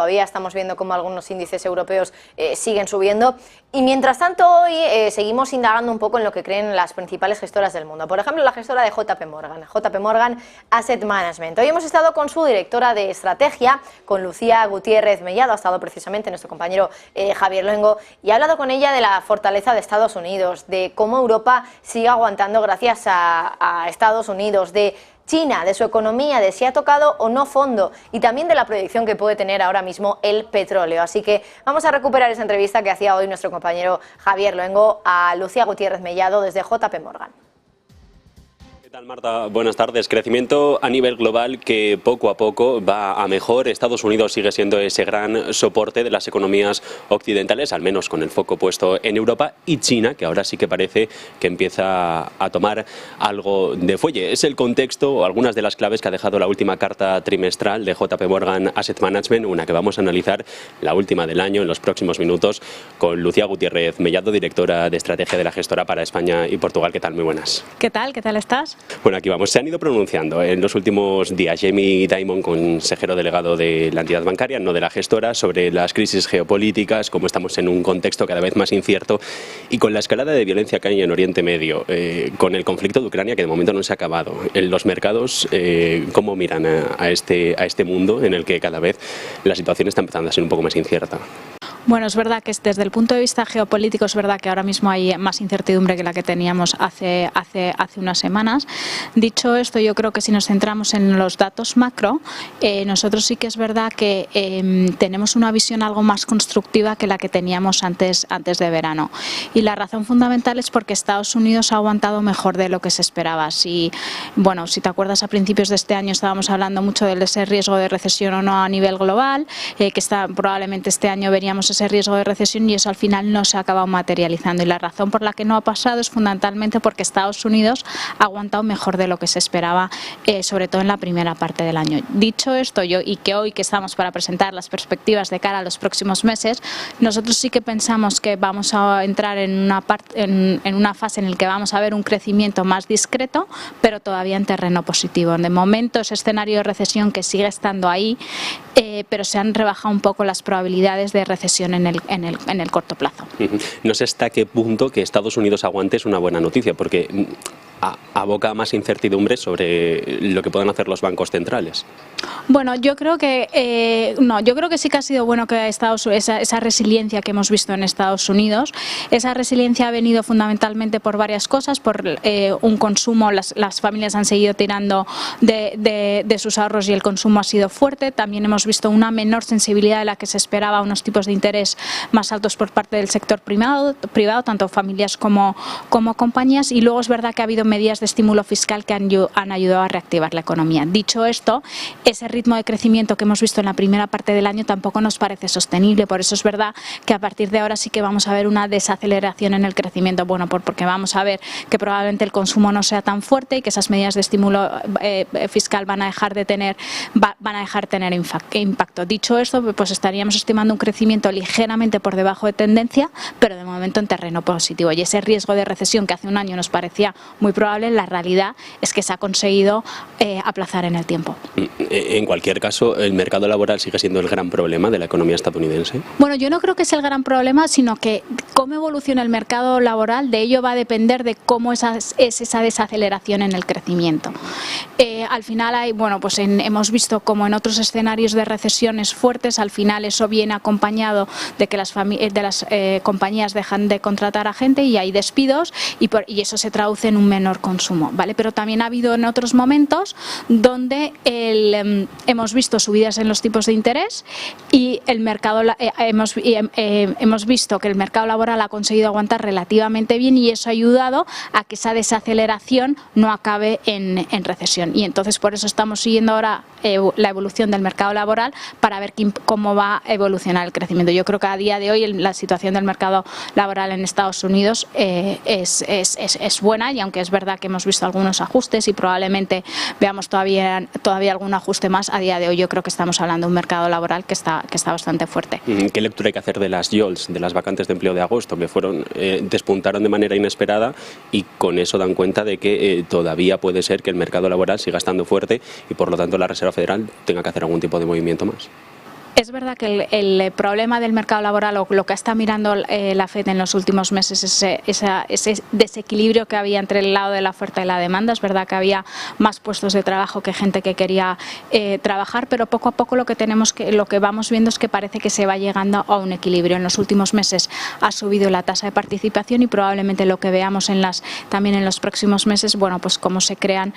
Todavía estamos viendo cómo algunos índices europeos siguen subiendo. Y mientras tanto, hoy seguimos indagando un poco en lo que creen las principales gestoras del mundo. Por ejemplo, la gestora de JP Morgan Asset Management. Hoy hemos estado con su directora de estrategia, con Lucía Gutiérrez Mellado. Ha estado precisamente nuestro compañero Javier Luengo y ha hablado con ella de la fortaleza de Estados Unidos, de cómo Europa sigue aguantando gracias a Estados Unidos, de China, de su economía, de si ha tocado o no fondo y también de la proyección que puede tener ahora mismo el petróleo. Así que vamos a recuperar esa entrevista que hacía hoy nuestro compañero Javier Luengo a Lucía Gutiérrez Mellado desde JP Morgan. ¿Qué tal, Marta? Buenas tardes. Crecimiento a nivel global que poco a poco va a mejor. Estados Unidos sigue siendo ese gran soporte de las economías occidentales, al menos con el foco puesto en Europa, y China, que ahora sí que parece que empieza a tomar algo de fuelle. Es el contexto o algunas de las claves que ha dejado la última carta trimestral de JP Morgan Asset Management, una que vamos a analizar, la última del año, en los próximos minutos, con Lucía Gutiérrez Mellado, directora de estrategia de la gestora para España y Portugal. ¿Qué tal? Muy buenas. ¿Qué tal? ¿Qué tal estás? Bueno, aquí vamos. Se han ido pronunciando en los últimos días Jamie Dimon, consejero delegado de la entidad bancaria, no de la gestora, sobre las crisis geopolíticas, cómo estamos en un contexto cada vez más incierto y con la escalada de violencia que hay en Oriente Medio, con el conflicto de Ucrania que de momento no se ha acabado. En los mercados, ¿cómo miran a este mundo en el que cada vez la situación está empezando a ser un poco más incierta? Bueno, es verdad que desde el punto de vista geopolítico es verdad que ahora mismo hay más incertidumbre que la que teníamos hace unas semanas. Dicho esto, yo creo que si nos centramos en los datos macro, nosotros sí que es verdad que tenemos una visión algo más constructiva que la que teníamos antes de verano. Y la razón fundamental es porque Estados Unidos ha aguantado mejor de lo que se esperaba. Si te acuerdas, a principios de este año estábamos hablando mucho de ese riesgo de recesión o no a nivel global, probablemente este año veríamos ese riesgo de recesión y eso al final no se ha acabado materializando. Y la razón por la que no ha pasado es fundamentalmente porque Estados Unidos ha aguantado mejor de lo que se esperaba, sobre todo en la primera parte del año. Dicho esto, y que hoy que estamos para presentar las perspectivas de cara a los próximos meses, nosotros sí que pensamos que vamos a entrar en una fase en la que vamos a ver un crecimiento más discreto, pero todavía en terreno positivo. De momento ese escenario de recesión que sigue estando ahí, pero se han rebajado un poco las probabilidades de recesión en el corto plazo. No sé hasta qué punto que Estados Unidos aguante es una buena noticia, porque aboca más incertidumbre sobre lo que puedan hacer los bancos centrales. Bueno, yo creo que sí que ha sido bueno que esa resiliencia que hemos visto en Estados Unidos. Esa resiliencia ha venido fundamentalmente por varias cosas, por un consumo, las familias han seguido tirando de sus ahorros y el consumo ha sido fuerte. También hemos visto una menor sensibilidad de la que se esperaba, unos tipos de interés más altos por parte del sector privado tanto familias como compañías, y luego es verdad que ha habido medidas de estímulo fiscal que han ayudado a reactivar la economía. Dicho esto, ese ritmo de crecimiento que hemos visto en la primera parte del año tampoco nos parece sostenible, por eso es verdad que a partir de ahora sí que vamos a ver una desaceleración en el crecimiento, porque vamos a ver que probablemente el consumo no sea tan fuerte y que esas medidas de estímulo fiscal van a dejar de tener impacto. Dicho esto, pues estaríamos estimando un crecimiento ligeramente por debajo de tendencia, pero de momento en terreno positivo, y ese riesgo de recesión que hace un año nos parecía muy probable, la realidad es que se ha conseguido aplazar en el tiempo. En cualquier caso, ¿el mercado laboral sigue siendo el gran problema de la economía estadounidense? Bueno, yo no creo que sea el gran problema, sino que cómo evoluciona el mercado laboral, de ello va a depender de cómo es esa desaceleración en el crecimiento. Al final hemos visto como en otros escenarios de recesiones fuertes, al final eso viene acompañado de que las compañías dejan de contratar a gente y hay despidos y eso se traduce en un menor consumo, ¿vale? Pero también ha habido en otros momentos donde hemos visto subidas en los tipos de interés y hemos visto que el mercado laboral ha conseguido aguantar relativamente bien y eso ha ayudado a que esa desaceleración no acabe en recesión. Y entonces por eso estamos siguiendo ahora la evolución del mercado laboral para ver cómo va a evolucionar el crecimiento. Yo creo que a día de hoy la situación del mercado laboral en Estados Unidos es buena, y aunque es verdad que hemos visto algunos ajustes y probablemente veamos todavía algún ajuste más, a día de hoy yo creo que estamos hablando de un mercado laboral que está bastante fuerte. ¿Qué lectura hay que hacer de las JOLTS, de las vacantes de empleo de agosto, que despuntaron de manera inesperada y con eso dan cuenta de que todavía puede ser que el mercado laboral siga estando fuerte y por lo tanto la Reserva Federal tenga que hacer algún tipo de movimiento más? Es verdad que el problema del mercado laboral, o lo que está mirando la FED en los últimos meses, es ese desequilibrio que había entre el lado de la oferta y la demanda. Es verdad que había más puestos de trabajo que gente que quería trabajar, pero poco a poco lo que vamos viendo es que parece que se va llegando a un equilibrio. En los últimos meses ha subido la tasa de participación y probablemente lo que veamos también en los próximos meses, bueno, pues cómo se crean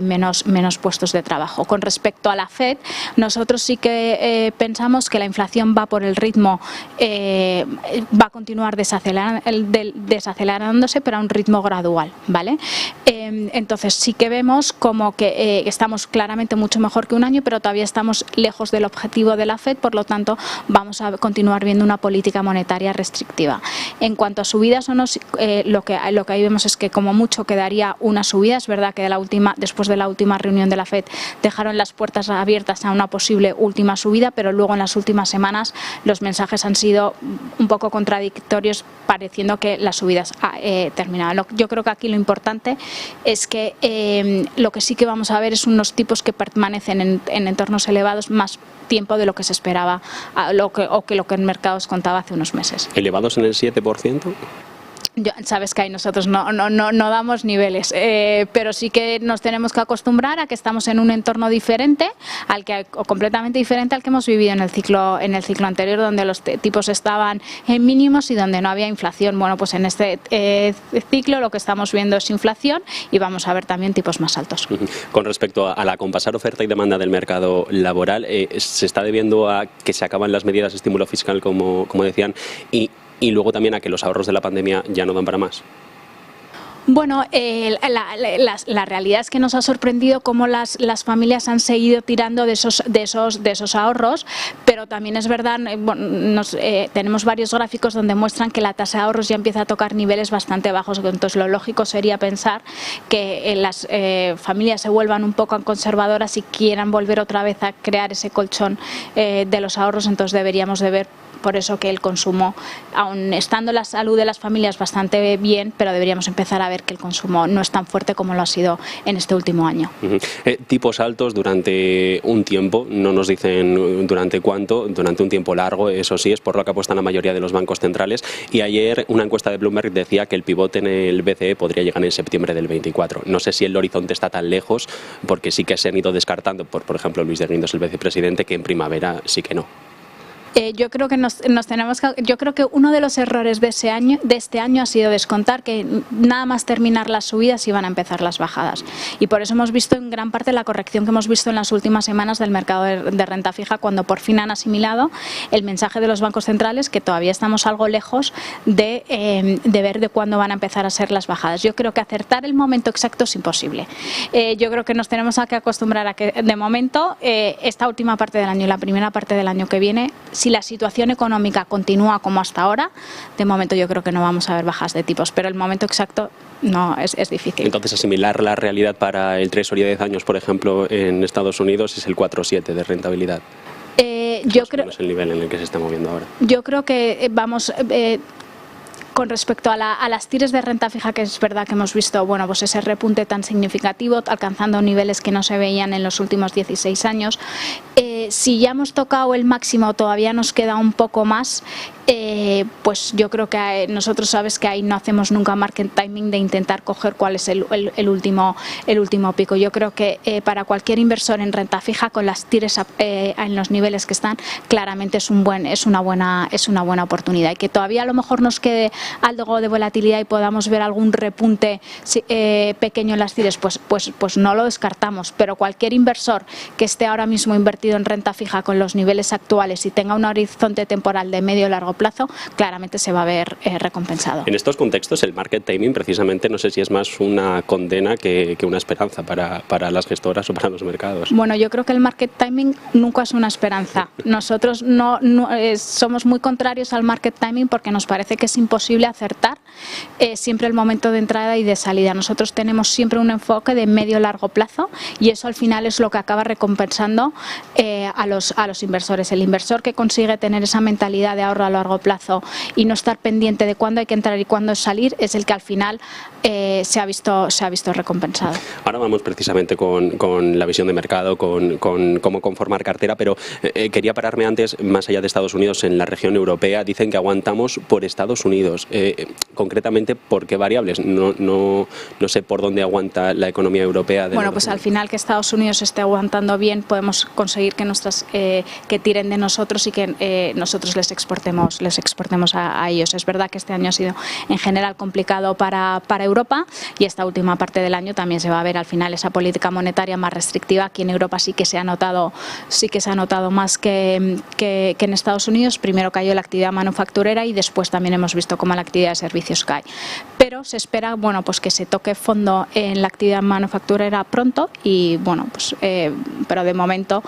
menos puestos de trabajo. Con respecto a la FED, nosotros sí que pensamos que la inflación va por el ritmo, va a continuar desacelerándose, pero a un ritmo gradual, ¿vale? Entonces sí que vemos como que estamos claramente mucho mejor que un año, pero todavía estamos lejos del objetivo de la FED, por lo tanto vamos a continuar viendo una política monetaria restrictiva. En cuanto a subidas o no, lo que ahí vemos es que como mucho quedaría una subida. Es verdad que después de la última reunión de la FED dejaron las puertas abiertas a una posible última subida, pero luego en las últimas semanas los mensajes han sido un poco contradictorios, pareciendo que las subidas terminaban. Yo creo que aquí lo importante es que lo que sí que vamos a ver es unos tipos que permanecen en entornos elevados más tiempo de lo que se esperaba o que lo que el mercado os contaba hace unos meses. ¿Elevados en el 7%? Sabes que ahí nosotros no damos niveles, pero sí que nos tenemos que acostumbrar a que estamos en un entorno diferente, o completamente diferente al que hemos vivido en el ciclo anterior, donde los tipos estaban en mínimos y donde no había inflación. Bueno, pues en este ciclo lo que estamos viendo es inflación y vamos a ver también tipos más altos. Con respecto a la compasar oferta y demanda del mercado laboral, se está debiendo a que se acaban las medidas de estímulo fiscal, como decían, y luego también a que los ahorros de la pandemia ya no dan para más. Bueno, la realidad es que nos ha sorprendido cómo las familias han seguido tirando de esos ahorros, pero también es verdad, tenemos varios gráficos donde muestran que la tasa de ahorros ya empieza a tocar niveles bastante bajos. Entonces lo lógico sería pensar que las familias se vuelvan un poco conservadoras y quieran volver otra vez a crear ese colchón de los ahorros. Entonces deberíamos de ver por eso que el consumo, aun estando la salud de las familias bastante bien, pero deberíamos empezar a ver que el consumo no es tan fuerte como lo ha sido en este último año. Tipos altos durante un tiempo, no nos dicen durante cuánto, durante un tiempo largo, eso sí, es por lo que apuestan la mayoría de los bancos centrales. Y ayer una encuesta de Bloomberg decía que el pivote en el BCE podría llegar en septiembre del 24. No sé si el horizonte está tan lejos, porque sí que se han ido descartando, por ejemplo, Luis de Guindos, el vicepresidente, que en primavera sí que no. Yo creo que yo creo que uno de los errores de este año ha sido descontar que nada más terminar las subidas iban a empezar las bajadas, y por eso hemos visto en gran parte la corrección que hemos visto en las últimas semanas del mercado de renta fija, cuando por fin han asimilado el mensaje de los bancos centrales, que todavía estamos algo lejos de ver de cuándo van a empezar a ser las bajadas. Yo creo que acertar el momento exacto es imposible. Yo creo que nos tenemos que acostumbrar a que de momento esta última parte del año y la primera parte del año que viene, si la situación económica continúa como hasta ahora, de momento yo creo que no vamos a ver bajas de tipos, pero el momento exacto no es difícil. Entonces, asimilar la realidad para el Treasury a 10 años, por ejemplo, en Estados Unidos es el 4,7 de rentabilidad. Yo creo es el nivel en el que se está moviendo ahora. Yo creo que vamos... Con respecto a las tires de renta fija, que es verdad que hemos visto pues ese repunte tan significativo, alcanzando niveles que no se veían en los últimos 16 años, si ya hemos tocado el máximo, todavía nos queda un poco más. Pues yo creo que nosotros, sabes que ahí no hacemos nunca market timing de intentar coger cuál es el último pico. Yo creo que para cualquier inversor en renta fija, con las tires en los niveles que están, claramente es una buena oportunidad, y que todavía a lo mejor nos quede algo de volatilidad y podamos ver algún repunte pequeño en las tires, pues no lo descartamos. Pero cualquier inversor que esté ahora mismo invertido en renta fija con los niveles actuales y tenga un horizonte temporal de medio o largo plazo, claramente se va a ver recompensado. En estos contextos, el market timing, precisamente, no sé si es más una condena que una esperanza para las gestoras o para los mercados. Bueno, yo creo que el market timing nunca es una esperanza. Nosotros somos muy contrarios al market timing, porque nos parece que es imposible acertar siempre el momento de entrada y de salida. Nosotros tenemos siempre un enfoque de medio-largo plazo, y eso al final es lo que acaba recompensando a los inversores. El inversor que consigue tener esa mentalidad de ahorro a largo plazo y no estar pendiente de cuándo hay que entrar y cuándo salir es el que al final se ha visto recompensado. Ahora vamos precisamente con la visión de mercado, con cómo conformar cartera, pero quería pararme antes, más allá de Estados Unidos, en la región europea. Dicen que aguantamos por Estados Unidos. Concretamente, ¿por qué variables? No sé por dónde aguanta la economía europea. Bueno, pues al final que Estados Unidos esté aguantando bien, podemos conseguir que que tiren de nosotros y que nosotros les exportemos a ellos. Es verdad que este año ha sido en general complicado para Europa, y esta última parte del año también se va a ver al final esa política monetaria más restrictiva. Aquí en Europa sí que se ha notado más que en Estados Unidos. Primero cayó la actividad manufacturera y después también hemos visto cómo la actividad de servicios cae. Pero se espera, bueno, pues que se toque fondo en la actividad manufacturera pronto y, bueno, pues pero de momento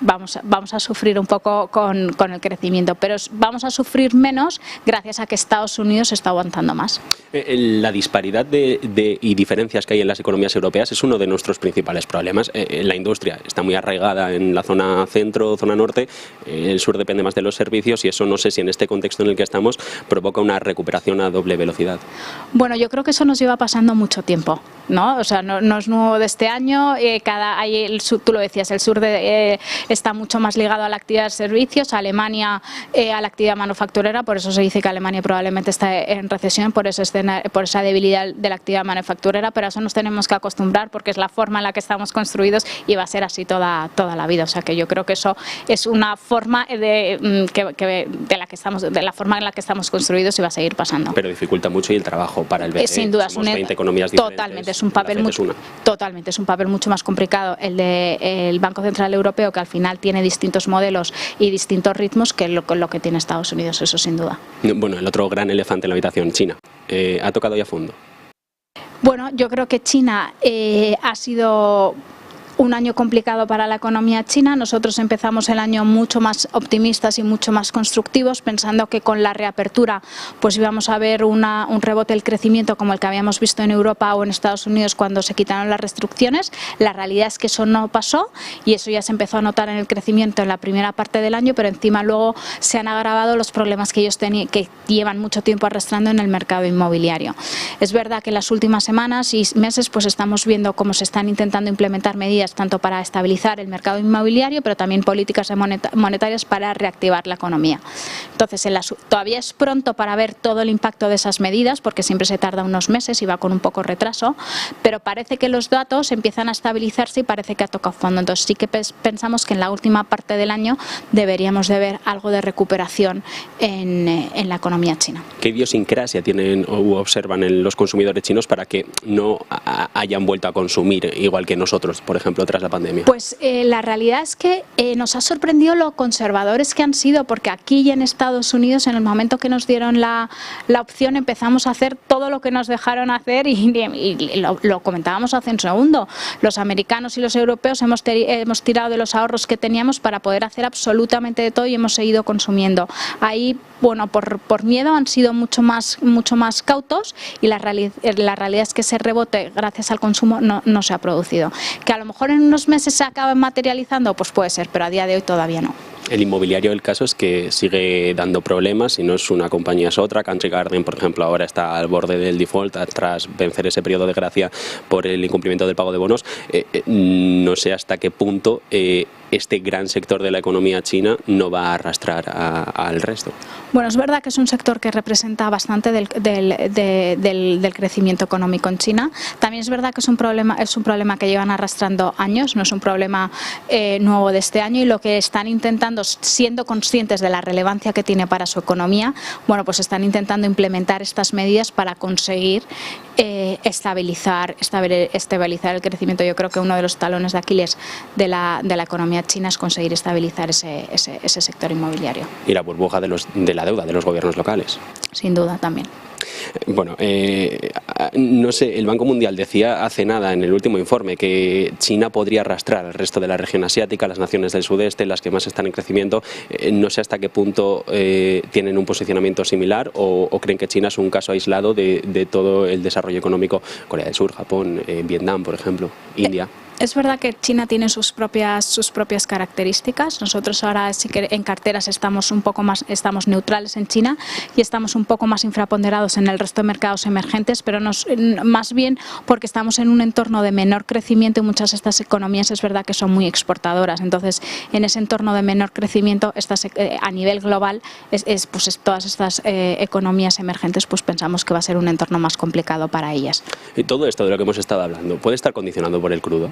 vamos a sufrir un poco con el crecimiento, pero vamos a sufrir menos gracias a que Estados Unidos está aguantando más. La disparidad y diferencias que hay en las economías europeas es uno de nuestros principales problemas. La industria está muy arraigada en la zona centro, zona norte, el sur depende más de los servicios, y eso no sé si en este contexto en el que estamos provoca una recuperación a doble velocidad. Bueno, yo creo que eso nos lleva pasando mucho tiempo, ¿no? O sea, no es nuevo de este año. Tú lo decías, el sur está mucho más ligado a la actividad de servicios, a Alemania a la actividad manufacturera. Por eso se dice que Alemania probablemente está en recesión, por esa debilidad de la actividad manufacturera, pero a eso nos tenemos que acostumbrar porque es la forma en la que estamos construidos y va a ser así toda la vida. O sea, que yo creo que eso es una forma de la forma en la que estamos construidos y va a seguir pasando. Pero dificulta mucho, y el trabajo para el BCE. Sin duda, somos 20 economías diferentes. Totalmente, es un papel mucho más complicado el del Banco Central Europeo, que al final tiene distintos modelos y distintos ritmos que lo que tiene Estados Unidos, eso sin duda. Bueno, el otro gran elefante en la habitación, China. ¿Ha tocado ya fondo? Bueno, yo creo que China ha sido un año complicado para la economía china. Nosotros empezamos el año mucho más optimistas y mucho más constructivos, pensando que con la reapertura pues íbamos a ver un rebote del crecimiento como el que habíamos visto en Europa o en Estados Unidos cuando se quitaron las restricciones. La realidad es que eso no pasó y eso ya se empezó a notar en el crecimiento en la primera parte del año, pero encima luego se han agravado los problemas que ellos que llevan mucho tiempo arrastrando en el mercado inmobiliario. Es verdad que en las últimas semanas y meses pues estamos viendo cómo se están intentando implementar medidas tanto para estabilizar el mercado inmobiliario, pero también políticas monetarias para reactivar la economía. Entonces, todavía es pronto para ver todo el impacto de esas medidas, porque siempre se tarda unos meses y va con un poco retraso, pero parece que los datos empiezan a estabilizarse y parece que ha tocado fondo. Entonces, sí que pensamos que en la última parte del año deberíamos de ver algo de recuperación en la economía china. ¿Qué idiosincrasia tienen o observan en los consumidores chinos para que no hayan vuelto a consumir igual que nosotros, por ejemplo, tras la pandemia? Pues la realidad es que nos ha sorprendido lo conservadores que han sido, porque aquí y en Estados Unidos, en el momento que nos dieron la opción, empezamos a hacer todo lo que nos dejaron hacer y lo comentábamos hace un segundo. Los americanos y los europeos hemos tirado de los ahorros que teníamos para poder hacer absolutamente de todo y hemos seguido consumiendo. Ahí, bueno, por miedo han sido mucho más cautos y la realidad es que ese rebote gracias al consumo no se ha producido. Que a lo mejor en unos meses se acaben materializando, pues puede ser, pero a día de hoy todavía no. El inmobiliario, el caso es que sigue dando problemas, y no es una compañía, es otra. Country Garden, por ejemplo, ahora está al borde del default tras vencer ese periodo de gracia por el incumplimiento del pago de bonos. No sé hasta qué punto este gran sector de la economía china no va a arrastrar al resto. Bueno, es verdad que es un sector que representa bastante del crecimiento económico en China. También es verdad que es un problema que llevan arrastrando años, no es un problema nuevo de este año, y lo que están intentando, siendo conscientes de la relevancia que tiene para su economía, bueno, pues están intentando implementar estas medidas para conseguir estabilizar el crecimiento. Yo creo que uno de los talones de Aquiles de la economía china es conseguir estabilizar ese sector inmobiliario. Y la burbuja de la deuda de los gobiernos locales. Sin duda también. Bueno, no sé, el Banco Mundial decía hace nada en el último informe que China podría arrastrar al resto de la región asiática, las naciones del sudeste, las que más están en crecimiento. No sé hasta qué punto tienen un posicionamiento similar o creen que China es un caso aislado de todo el desarrollo económico. Corea del Sur, Japón, Vietnam, por ejemplo, India. Es verdad que China tiene sus propias características. Nosotros ahora sí que en carteras estamos neutrales en China y estamos un poco más infraponderados en el resto de mercados emergentes, pero más bien porque estamos en un entorno de menor crecimiento y muchas de estas economías es verdad que son muy exportadoras. Entonces, en ese entorno de menor crecimiento, a nivel global, todas estas economías emergentes, pues pensamos que va a ser un entorno más complicado para ellas. Y todo esto de lo que hemos estado hablando, ¿puede estar condicionado por el crudo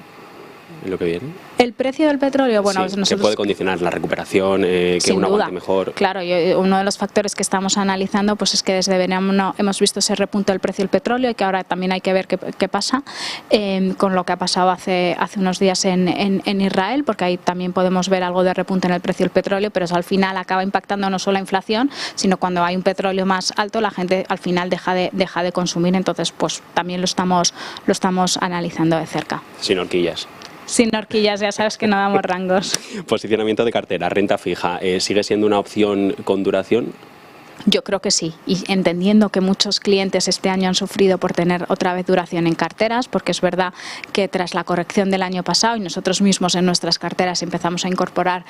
en lo que viene? El precio del petróleo, bueno, sí, nosotros... que puede condicionar la recuperación, que uno aguante mejor. Claro, uno de los factores que estamos analizando pues es que desde verano hemos visto ese repunte del precio del petróleo y que ahora también hay que ver qué pasa con lo que ha pasado hace unos días en Israel, porque ahí también podemos ver algo de repunte en el precio del petróleo, pero eso al final acaba impactando no solo la inflación, sino cuando hay un petróleo más alto, la gente al final deja de consumir, entonces pues también lo estamos analizando de cerca. Sin horquillas. Sin horquillas, ya sabes que no damos rangos. Posicionamiento de cartera, renta fija, ¿sigue siendo una opción con duración? Yo creo que sí, y entendiendo que muchos clientes este año han sufrido por tener otra vez duración en carteras, porque es verdad que tras la corrección del año pasado y nosotros mismos en nuestras carteras empezamos a incorporar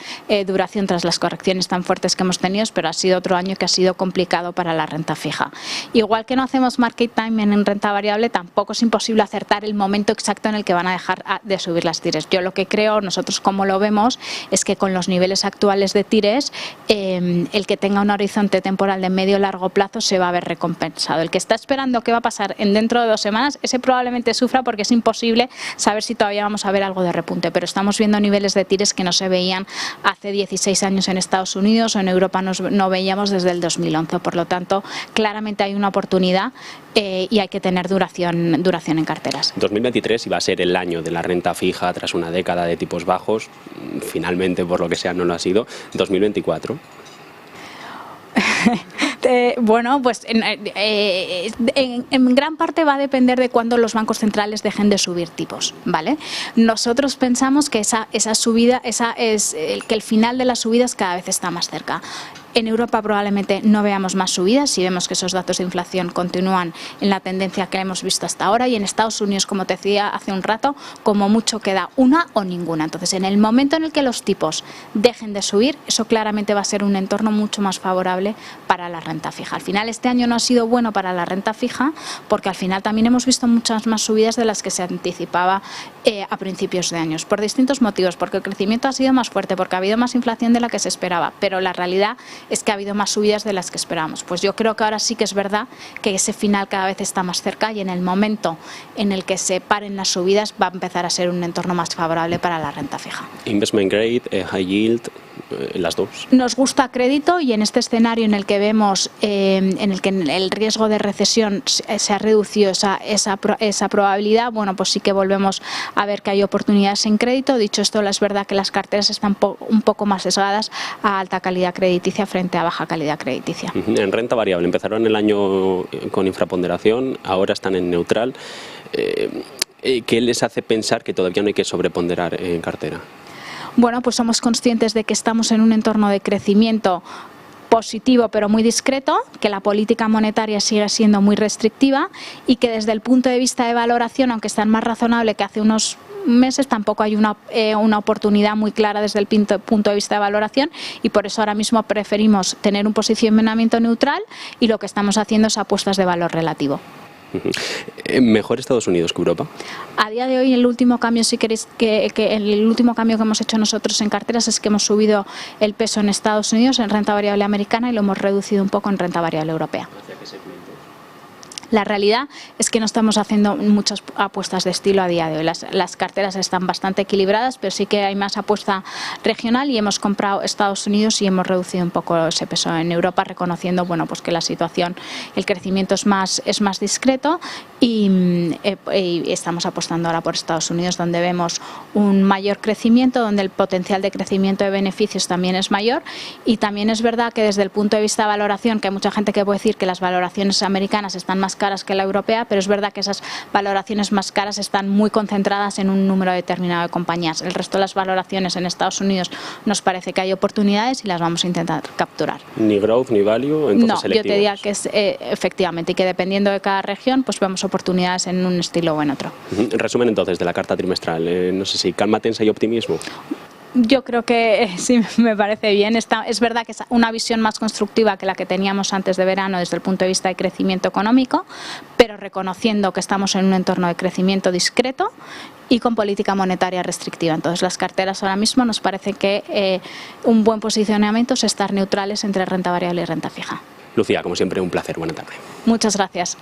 duración tras las correcciones tan fuertes que hemos tenido, pero ha sido otro año que ha sido complicado para la renta fija. Igual que no hacemos market timing en renta variable, tampoco es imposible acertar el momento exacto en el que van a dejar de subir las tires. Yo lo que creo, nosotros como lo vemos, es que con los niveles actuales de tires, el que tenga un horizonte temporal de medio largo plazo se va a ver recompensado. El que está esperando qué va a pasar dentro de 2 semanas, ese probablemente sufra porque es imposible saber si todavía vamos a ver algo de repunte, pero estamos viendo niveles de tires que no se veían hace 16 años en Estados Unidos o en Europa no veíamos desde el 2011, por lo tanto claramente hay una oportunidad y hay que tener duración en carteras. 2023 iba a ser el año de la renta fija tras una década de tipos bajos, finalmente por lo que sea no lo ha sido. 2024. Bueno, pues en gran parte va a depender de cuándo los bancos centrales dejen de subir tipos, ¿vale? Nosotros pensamos que esa subida, que el final de las subidas cada vez está más cerca. En Europa probablemente no veamos más subidas si vemos que esos datos de inflación continúan en la tendencia que hemos visto hasta ahora, y en Estados Unidos, como te decía hace un rato, como mucho queda una o ninguna. Entonces, en el momento en el que los tipos dejen de subir, eso claramente va a ser un entorno mucho más favorable para la renta fija. Al final este año no ha sido bueno para la renta fija porque al final también hemos visto muchas más subidas de las que se anticipaba a principios de años, por distintos motivos, porque el crecimiento ha sido más fuerte, porque ha habido más inflación de la que se esperaba, pero la realidad es que ha habido más subidas de las que esperábamos. Pues yo creo que ahora sí que es verdad que ese final cada vez está más cerca y en el momento en el que se paren las subidas va a empezar a ser un entorno más favorable para la renta fija. Investment grade, high yield, las dos. Nos gusta crédito y en este escenario en el que vemos en el que el riesgo de recesión se ha reducido esa probabilidad, bueno, pues sí que volvemos a ver que hay oportunidades en crédito. Dicho esto, es verdad que las carteras están un poco más sesgadas a alta calidad crediticia frente a baja calidad crediticia. En renta variable empezaron el año con infraponderación, ahora están en neutral. ¿Qué les hace pensar que todavía no hay que sobreponderar en cartera? Bueno, pues somos conscientes de que estamos en un entorno de crecimiento positivo pero muy discreto, que la política monetaria sigue siendo muy restrictiva y que desde el punto de vista de valoración, aunque está más razonable que hace unos meses, tampoco hay una oportunidad muy clara desde el punto de vista de valoración, y por eso ahora mismo preferimos tener un posicionamiento neutral y lo que estamos haciendo es apuestas de valor relativo. ¿Mejor Estados Unidos que Europa? A día de hoy, el último cambio, si queréis, el último cambio que hemos hecho nosotros en carteras es que hemos subido el peso en Estados Unidos en renta variable americana y lo hemos reducido un poco en renta variable europea. La realidad es que no estamos haciendo muchas apuestas de estilo a día de hoy. Las carteras están bastante equilibradas, pero sí que hay más apuesta regional y hemos comprado Estados Unidos y hemos reducido un poco ese peso en Europa, reconociendo bueno, pues que la situación, el crecimiento es más discreto y estamos apostando ahora por Estados Unidos, donde vemos un mayor crecimiento, donde el potencial de crecimiento de beneficios también es mayor, y también es verdad que desde el punto de vista de valoración, que hay mucha gente que puede decir que las valoraciones americanas están más caras que la europea, pero es verdad que esas valoraciones más caras están muy concentradas en un número determinado de compañías. El resto de las valoraciones en Estados Unidos nos parece que hay oportunidades y las vamos a intentar capturar. Ni growth ni value, entonces no, selectivos. yo te diría que es efectivamente, y que dependiendo de cada región pues vemos oportunidades en un estilo o en otro. Resumen entonces de la carta trimestral, no sé si calma tensa y optimismo. Yo creo que sí, me parece bien. Es verdad que es una visión más constructiva que la que teníamos antes de verano desde el punto de vista de crecimiento económico, pero reconociendo que estamos en un entorno de crecimiento discreto y con política monetaria restrictiva. Entonces, las carteras ahora mismo nos parece que un buen posicionamiento es estar neutrales entre renta variable y renta fija. Lucía, como siempre, un placer. Buena tarde. Muchas gracias.